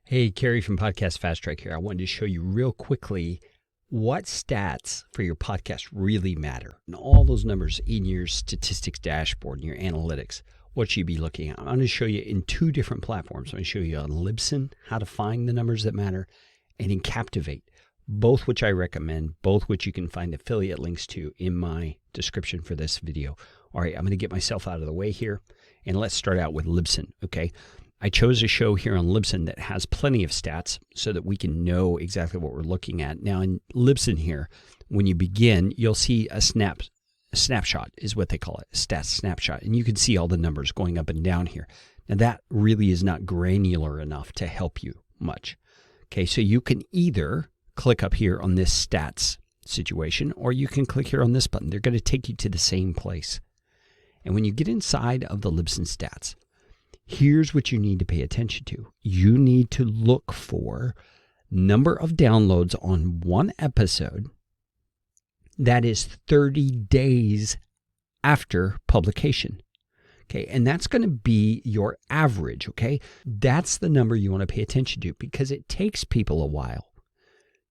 Hey, Kerry from Podcast Fast Track here. I wanted to show you real quickly what stats for your podcast really matter. And all those numbers in your statistics dashboard and your analytics, what you'd be looking at. I'm going to show you in two different platforms. I'm going to show you on Libsyn how to find the numbers that matter, and in Captivate, both which I recommend, both which you can find affiliate links to in my description for this video. All right, I'm going to get myself out of the way here, and let's start out with Libsyn, okay? I chose a show here on Libsyn that has plenty of stats so that we can know exactly what we're looking at. Now in Libsyn here, when you begin, you'll see a snapshot is what they call it, a stats snapshot. And you can see all the numbers going up and down here. Now that really is not granular enough to help you much. Okay, so you can either click up here on this stats situation, or you can click here on this button. They're going to take you to the same place. And when you get inside of the Libsyn stats, here's what you need to pay attention to. You need to look for number of downloads on one episode that is 30 days after publication. Okay, and that's going to be your average, okay? That's the number you want to pay attention to because it takes people a while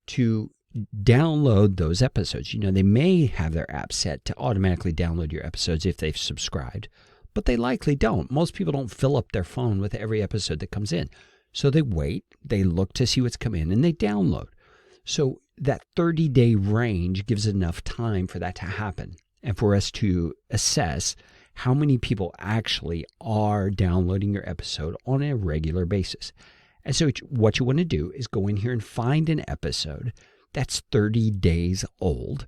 to download those episodes. You know, they may have their app set to automatically download your episodes if they've subscribed, but they likely don't. Most people don't fill up their phone with every episode that comes in. So they wait, they look to see what's come in, and they download. So that 30-day range gives enough time for that to happen and for us to assess how many people actually are downloading your episode on a regular basis. And so what you want to do is go in here and find an episode that's 30 days old,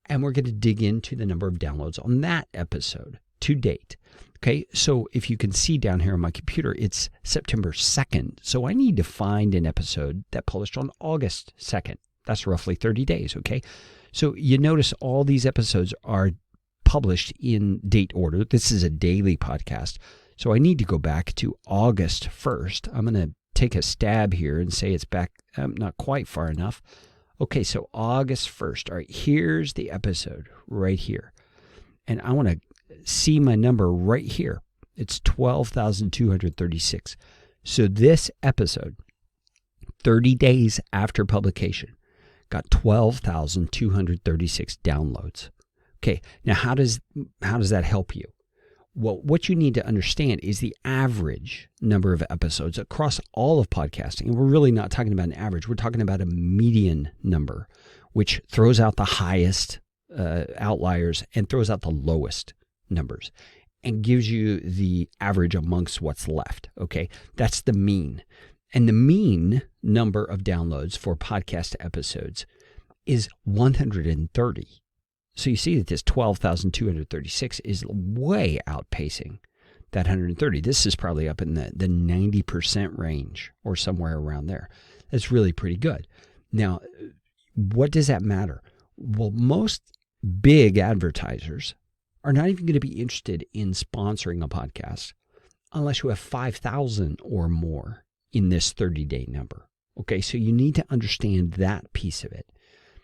and we're going to dig into the number of downloads on that episode to date. Okay, so if you can see down here on my computer, it's September 2nd. So I need to find an episode that published on August 2nd. That's roughly 30 days, okay? So you notice all these episodes are published in date order. This is a daily podcast. So I need to go back to August 1st. I'm going to take a stab here and say it's back, not quite far enough. Okay, so August 1st. All right, here's the episode right here. And I want to see my number right here. It's 12,236. So this episode, 30 days after publication, got 12,236 downloads. Okay, now how does that help you? Well, what you need to understand is the average number of episodes across all of podcasting. And we're really not talking about an average. We're talking about a median number, which throws out the highest outliers and throws out the lowest numbers and gives you the average amongst what's left. Okay, that's the mean. And the mean number of downloads for podcast episodes is 130. So you see that this 12,236 is way outpacing that 130. This is probably up in the 90% range or somewhere around there. That's really pretty good. Now, what does that matter? Well, most big advertisers are not even going to be interested in sponsoring a podcast unless you have 5,000 or more in this 30-day number. Okay, so you need to understand that piece of it.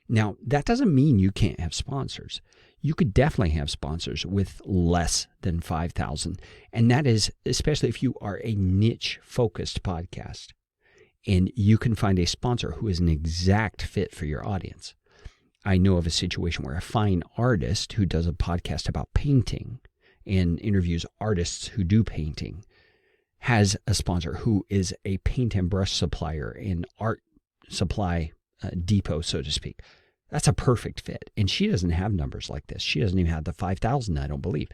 Now, that doesn't mean you can't have sponsors. You could definitely have sponsors with less than 5,000, and that is especially if you are a niche-focused podcast and you can find a sponsor who is an exact fit for your audience. I know of a situation where a fine artist who does a podcast about painting and interviews artists who do painting has a sponsor who is a paint and brush supplier and art supply depot, so to speak. That's a perfect fit. And she doesn't have numbers like this. She doesn't even have the 5,000, I don't believe.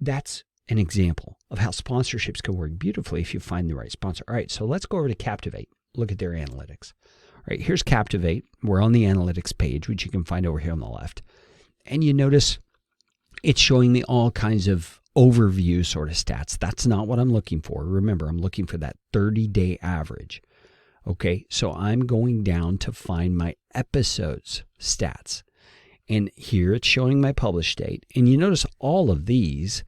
That's an example of how sponsorships can work beautifully if you find the right sponsor. All right, so let's go over to Captivate. Look at their analytics. All right, here's Captivate. We're on the analytics page, which you can find over here on the left. And you notice it's showing me all kinds of overview sort of stats. That's not what I'm looking for. Remember, I'm looking for that 30-day average. Okay, so I'm going down to find my episodes stats. And here it's showing my publish date. And you notice all of these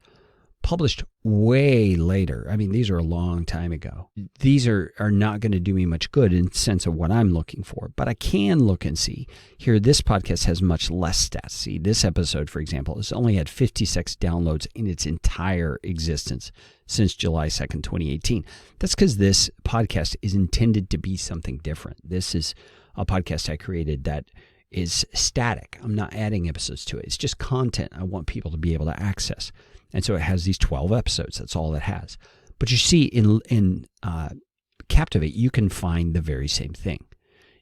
published way later. I mean, these are a long time ago. These are not going to do me much good in the sense of what I'm looking for, but I can look and see. Here, this podcast has much less stats. See, this episode, for example, has only had 56 downloads in its entire existence since July 2nd, 2018. That's because this podcast is intended to be something different. This is a podcast I created that is static. I'm not adding episodes to it. It's just content I want people to be able to access. And so it has these 12 episodes. That's all it has. But you see, in Captivate, you can find the very same thing.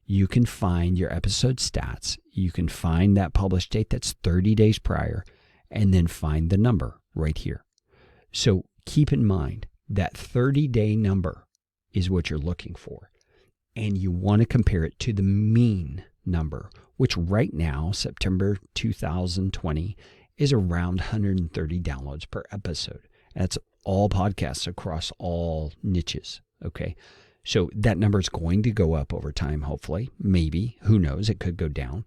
You can find your episode stats. You can find that published date that's 30 days prior, and then find the number right here. So keep in mind that 30-day number is what you're looking for. And you want to compare it to the mean number, which right now, September 2020, is around 130 downloads per episode. That's all podcasts across all niches, okay? So that number is going to go up over time, hopefully. Maybe. Who knows? It could go down.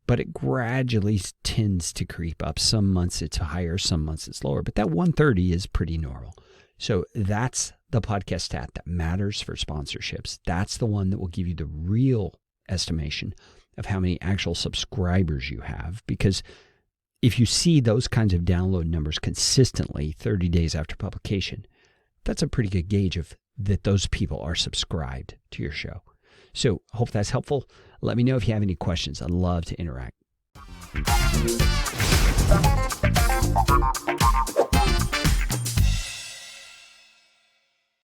But it gradually tends to creep up. Some months it's higher, some months it's lower. But that 130 is pretty normal. So that's the podcast stat that matters for sponsorships. That's the one that will give you the real estimation of how many actual subscribers you have. Because if you see those kinds of download numbers consistently 30 days after publication, that's a pretty good gauge of that those people are subscribed to your show. So hope that's helpful. Let me know if you have any questions. I'd love to interact.